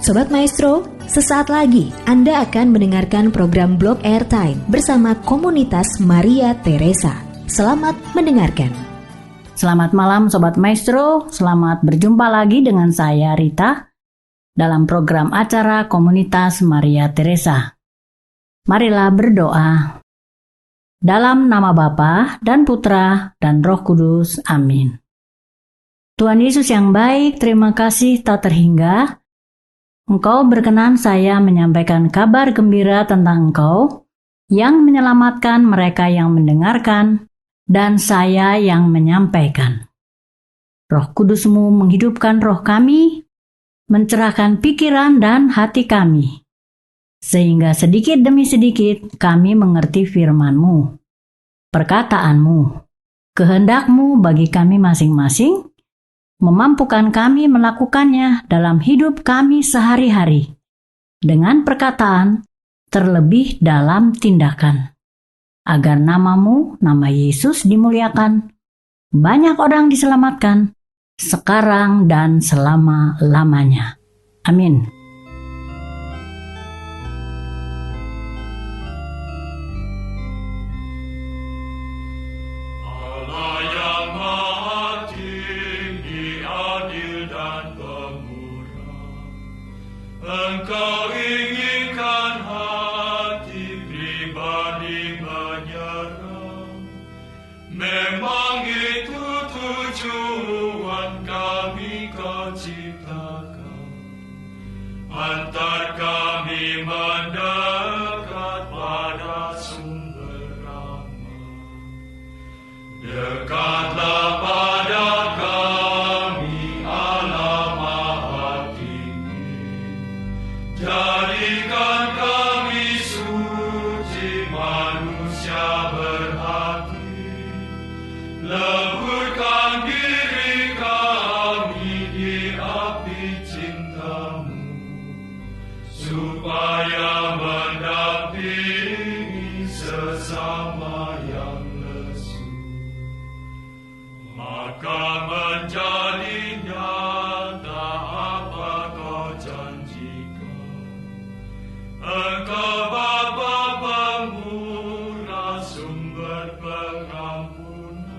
Sobat Maestro, sesaat lagi Anda akan mendengarkan program Blog Airtime bersama komunitas Maria Teresa. Selamat mendengarkan. Selamat malam Sobat Maestro, selamat berjumpa lagi dengan saya Rita dalam program acara komunitas Maria Teresa. Marilah berdoa. Dalam nama Bapa dan Putra dan Roh Kudus, amin. Tuhan Yesus yang baik, terima kasih tak terhingga Engkau berkenan saya menyampaikan kabar gembira tentang Engkau yang menyelamatkan mereka yang mendengarkan dan saya yang menyampaikan. Roh Kudus-Mu menghidupkan roh kami, mencerahkan pikiran dan hati kami, sehingga sedikit demi sedikit kami mengerti firman-Mu, perkataan-Mu, kehendak-Mu bagi kami masing-masing, memampukan kami melakukannya dalam hidup kami sehari-hari, dengan perkataan, terlebih dalam tindakan. Agar nama-Mu, nama Yesus dimuliakan, banyak orang diselamatkan, sekarang dan selama-lamanya. Amin. Engkau inginkan hati pribadi menyerah. Memang itu tujuan kami Kau ciptakan. Antar kami mendekat pada sumber rahmat. Dekatlah pada kami Allah Maha Tinggi. Jadikan kami suci, manusia berhati. Leburkan diri kami di api cinta-Mu, supaya mendampingi sesama yang lesu. Maka menjadi nyata apa Kau janjikan. Engkau Bapa pemurah, sumber pengampunan.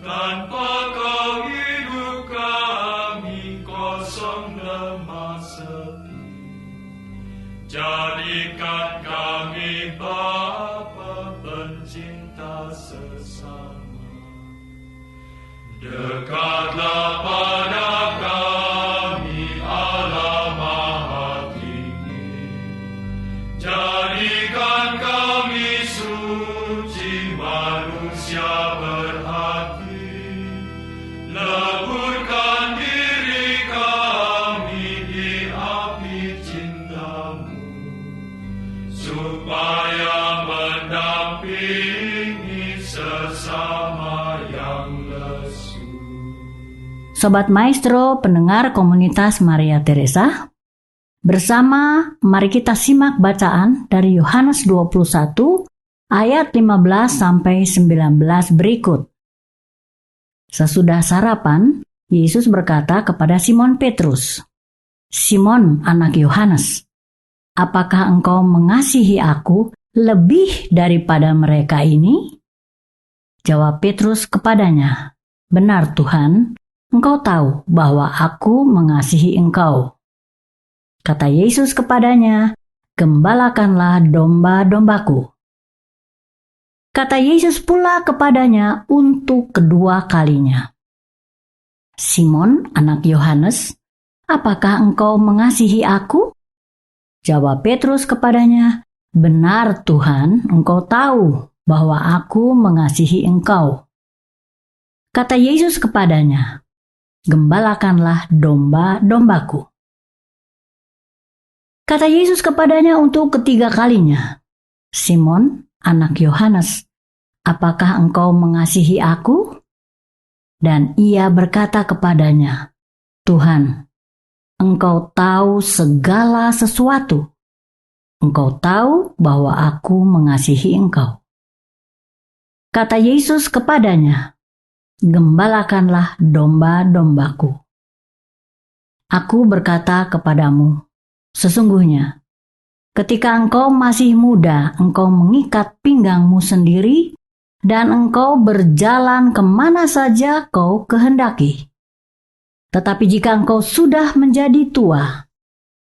Tanpa Kau hidup kami kosong, lemah, sepi. Jadikan kami Bapa pencinta sesama. Dekatlah pada kami Allah Maha Tinggi. Jadikan kami suci, manusia berhati. Leburkan diri kami di api cinta-Mu, supaya mendampingi sesama yang lesu. Sobat Maestro, pendengar komunitas Maria Teresa, bersama mari kita simak bacaan dari Yohanes 21 ayat 15 sampai 19 berikut. Sesudah sarapan, Yesus berkata kepada Simon Petrus, "Simon, anak Yohanes, apakah engkau mengasihi aku lebih daripada mereka ini?" Jawab Petrus kepadanya, "Benar Tuhan, Engkau tahu bahwa aku mengasihi Engkau." Kata Yesus kepadanya, "Gembalakanlah domba-dombaku." Kata Yesus pula kepadanya untuk kedua kalinya, "Simon, anak Yohanes, apakah engkau mengasihi aku?" Jawab Petrus kepadanya, "Benar Tuhan, Engkau tahu bahwa aku mengasihi Engkau." Kata Yesus kepadanya, "Gembalakanlah domba-dombaku." Kata Yesus kepadanya untuk ketiga kalinya, "Simon, anak Yohanes, apakah engkau mengasihi aku?" Dan ia berkata kepadanya, "Tuhan, Engkau tahu segala sesuatu. Engkau tahu bahwa aku mengasihi Engkau." Kata Yesus kepadanya, "Gembalakanlah domba-dombaku." Aku berkata kepadamu, sesungguhnya, ketika engkau masih muda, engkau mengikat pinggangmu sendiri, dan engkau berjalan kemana saja kau kehendaki. Tetapi jika engkau sudah menjadi tua,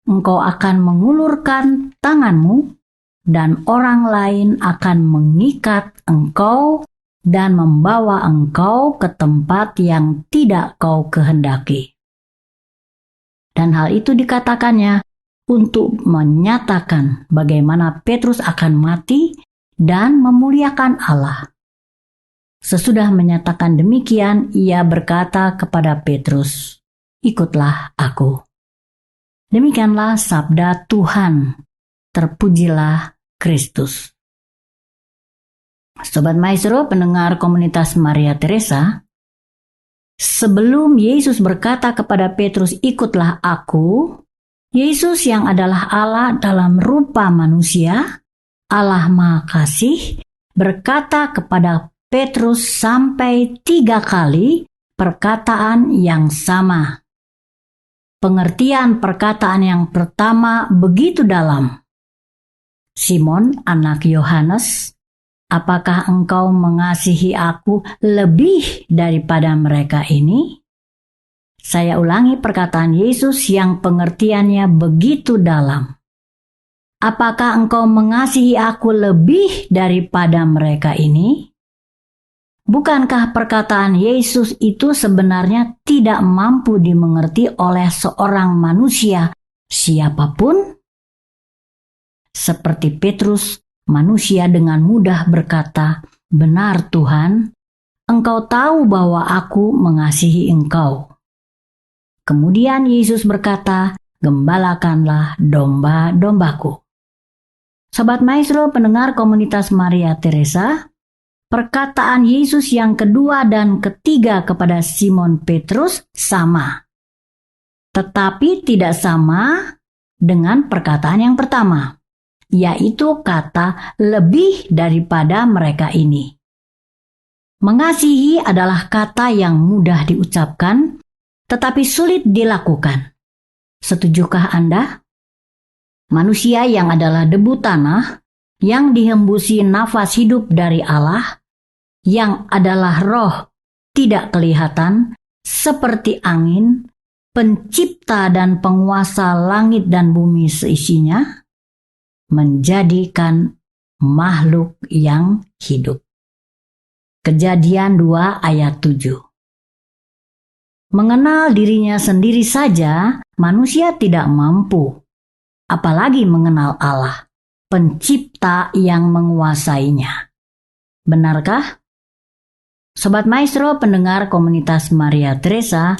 engkau akan mengulurkan tanganmu, dan orang lain akan mengikat engkau dan membawa engkau ke tempat yang tidak kau kehendaki. Dan hal itu dikatakannya untuk menyatakan bagaimana Petrus akan mati dan memuliakan Allah. Sesudah menyatakan demikian, ia berkata kepada Petrus, "Ikutlah aku." Demikianlah sabda Tuhan. Terpujilah Kristus. Sobat Maestro, pendengar komunitas Maria Teresa, sebelum Yesus berkata kepada Petrus, "Ikutlah aku," Yesus yang adalah Allah dalam rupa manusia, Allah Maha Kasih, berkata kepada Petrus sampai 3 kali perkataan yang sama. Pengertian perkataan yang pertama begitu dalam. "Simon, anak Yohanes, apakah engkau mengasihi aku lebih daripada mereka ini?" Saya ulangi perkataan Yesus yang pengertiannya begitu dalam. "Apakah engkau mengasihi aku lebih daripada mereka ini?" Bukankah perkataan Yesus itu sebenarnya tidak mampu dimengerti oleh seorang manusia siapapun? Seperti Petrus, manusia dengan mudah berkata, "Benar Tuhan, Engkau tahu bahwa aku mengasihi Engkau." Kemudian Yesus berkata, "Gembalakanlah domba-dombaku." Sobat Maestro, pendengar komunitas Maria Teresa, perkataan Yesus yang kedua dan ketiga kepada Simon Petrus sama. Tetapi tidak sama dengan perkataan yang pertama, yaitu kata "lebih daripada mereka ini". Mengasihi adalah kata yang mudah diucapkan, tetapi sulit dilakukan. Setujukah Anda? Manusia yang adalah debu tanah, yang dihembusi nafas hidup dari Allah, yang adalah roh tidak kelihatan, seperti angin, pencipta dan penguasa langit dan bumi seisinya, menjadikan makhluk yang hidup. Kejadian 2 ayat 7. Mengenal dirinya sendiri saja, manusia tidak mampu, apalagi mengenal Allah, pencipta yang menguasainya. Benarkah? Sobat Maestro, pendengar komunitas Maria Teresa,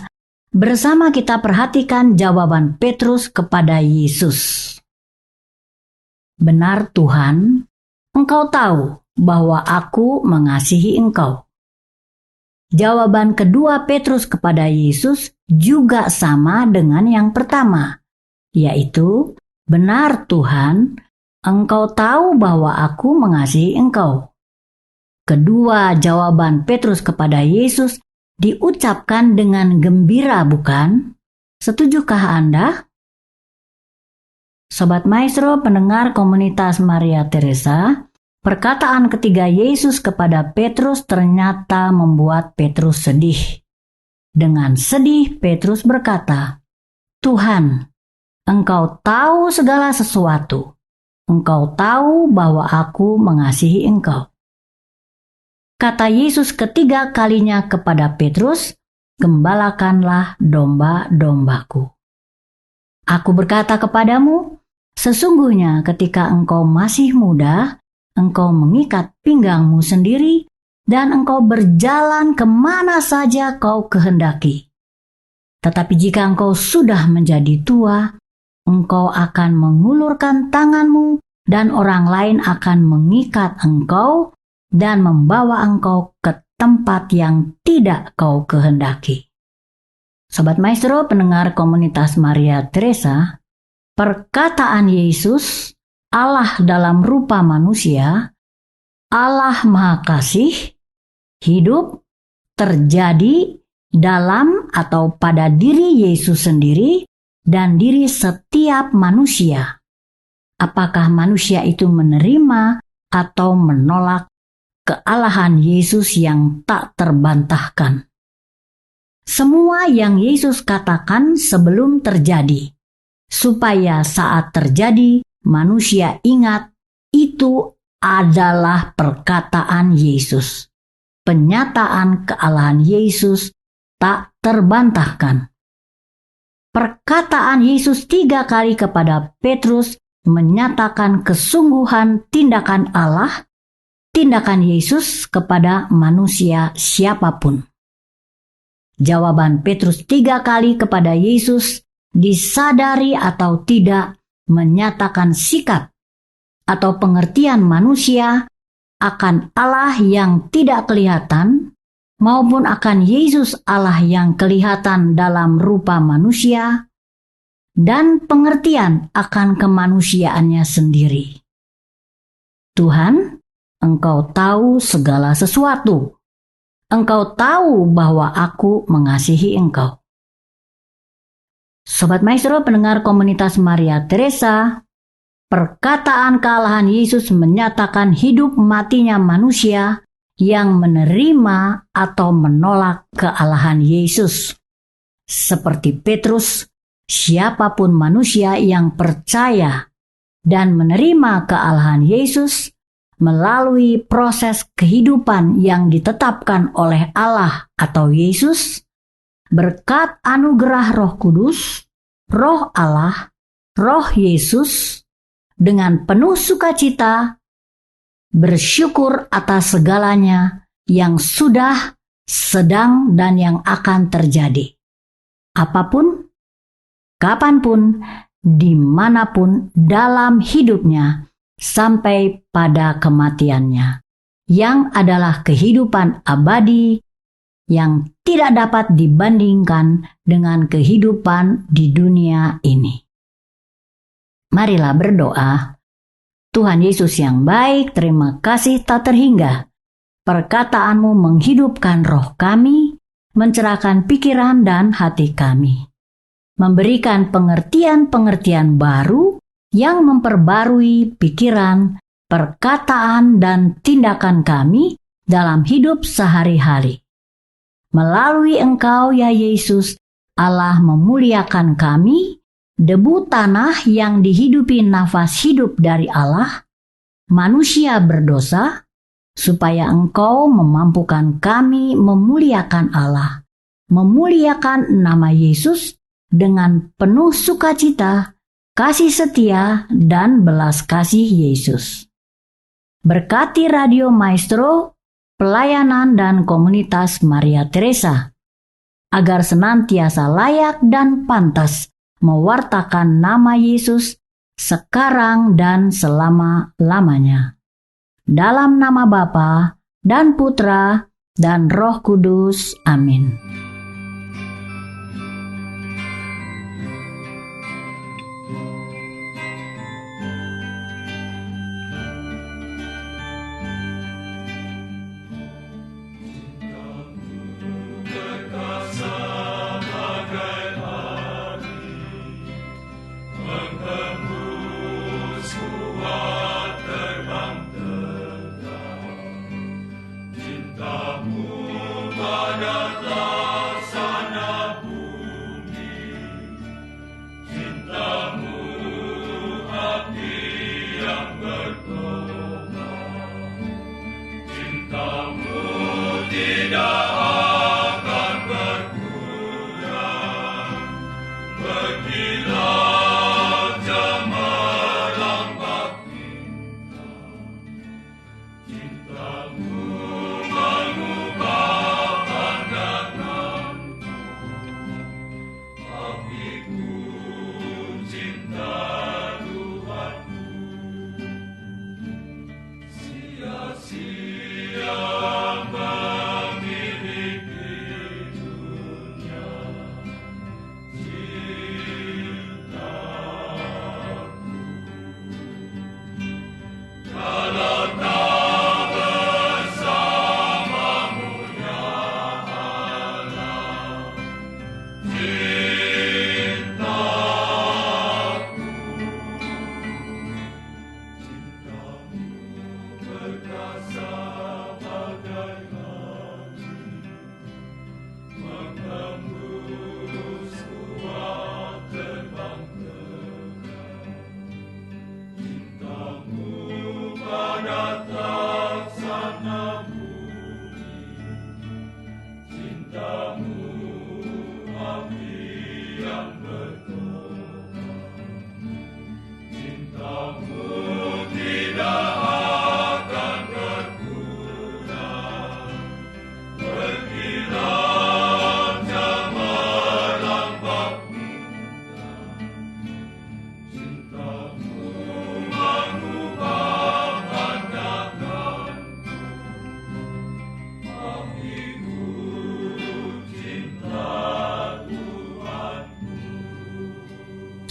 bersama kita perhatikan jawaban Petrus kepada Yesus. "Benar Tuhan, Engkau tahu bahwa aku mengasihi Engkau." Jawaban kedua Petrus kepada Yesus juga sama dengan yang pertama, yaitu, "Benar Tuhan, Engkau tahu bahwa aku mengasihi Engkau." Kedua jawaban Petrus kepada Yesus diucapkan dengan gembira, bukan? Setujukah Anda? Sobat Maestro, pendengar komunitas Maria Teresa, perkataan ketiga Yesus kepada Petrus ternyata membuat Petrus sedih. Dengan sedih, Petrus berkata, "Tuhan, Engkau tahu segala sesuatu. Engkau tahu bahwa aku mengasihi Engkau." Kata Yesus ketiga kalinya kepada Petrus, "Gembalakanlah domba-dombaku." Aku berkata kepadamu, sesungguhnya ketika engkau masih muda, engkau mengikat pinggangmu sendiri, dan engkau berjalan kemana saja kau kehendaki. Tetapi jika engkau sudah menjadi tua, engkau akan mengulurkan tanganmu, dan orang lain akan mengikat engkau, dan membawa engkau ke tempat yang tidak kau kehendaki. Sobat Maestro, pendengar komunitas Maria Teresa, perkataan Yesus, Allah dalam rupa manusia, Allah Maha Kasih, hidup, terjadi dalam atau pada diri Yesus sendiri, dan diri setiap manusia. Apakah manusia itu menerima atau menolak kealahan Yesus yang tak terbantahkan? Semua yang Yesus katakan sebelum terjadi, supaya saat terjadi manusia ingat itu adalah perkataan Yesus. Penyataan kealahan Yesus tak terbantahkan. Perkataan Yesus 3 kali kepada Petrus menyatakan kesungguhan tindakan Allah, tindakan Yesus kepada manusia siapapun. Jawaban Petrus 3 kali kepada Yesus disadari atau tidak menyatakan sikap atau pengertian manusia akan Allah yang tidak kelihatan maupun akan Yesus Allah yang kelihatan dalam rupa manusia dan pengertian akan kemanusiaannya sendiri. Tuhan, Engkau tahu segala sesuatu. Engkau tahu bahwa aku mengasihi Engkau. Sobat Maestro pendengar komunitas Maria Teresa, perkataan kealahan Yesus menyatakan hidup matinya manusia yang menerima atau menolak kealahan Yesus. Seperti Petrus, siapapun manusia yang percaya dan menerima kealahan Yesus melalui proses kehidupan yang ditetapkan oleh Allah atau Yesus, berkat anugerah Roh Kudus, Roh Allah, Roh Yesus, dengan penuh sukacita, bersyukur atas segalanya yang sudah, sedang, dan yang akan terjadi. Apapun, kapanpun, dimanapun dalam hidupnya, sampai pada kematiannya, yang adalah kehidupan abadi yang tidak dapat dibandingkan dengan kehidupan di dunia ini. Marilah berdoa. Tuhan Yesus yang baik, terima kasih tak terhingga. Perkataanmu menghidupkan roh kami, mencerahkan pikiran dan hati kami. Memberikan pengertian-pengertian baru yang memperbarui pikiran, perkataan, dan tindakan kami dalam hidup sehari-hari. Melalui Engkau ya Yesus, Allah memuliakan kami, debu tanah yang dihidupi nafas hidup dari Allah, manusia berdosa, supaya Engkau memampukan kami memuliakan Allah, memuliakan nama Yesus dengan penuh sukacita, kasih setia, dan belas kasih Yesus. Berkati Radio Maestro, pelayanan dan komunitas Maria Teresa, agar senantiasa layak dan pantas mewartakan nama Yesus sekarang dan selama-lamanya. Dalam nama Bapa dan Putra dan Roh Kudus. Amin. Cintamu pada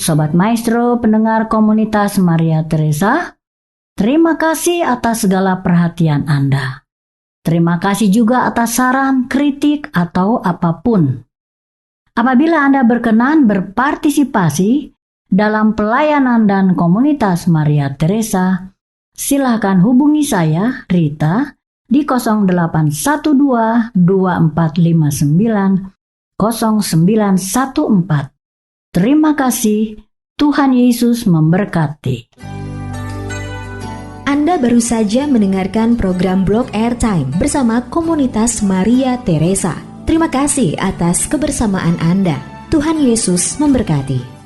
Sobat Maestro, pendengar komunitas Maria Teresa, terima kasih atas segala perhatian Anda. Terima kasih juga atas saran, kritik, atau apapun. Apabila Anda berkenan berpartisipasi dalam pelayanan dan komunitas Maria Teresa, silakan hubungi saya, Rita, di 0812 2459 0914. Terima kasih, Tuhan Yesus memberkati. Anda baru saja mendengarkan program Blog Airtime bersama komunitas Maria Teresa. Terima kasih atas kebersamaan Anda. Tuhan Yesus memberkati.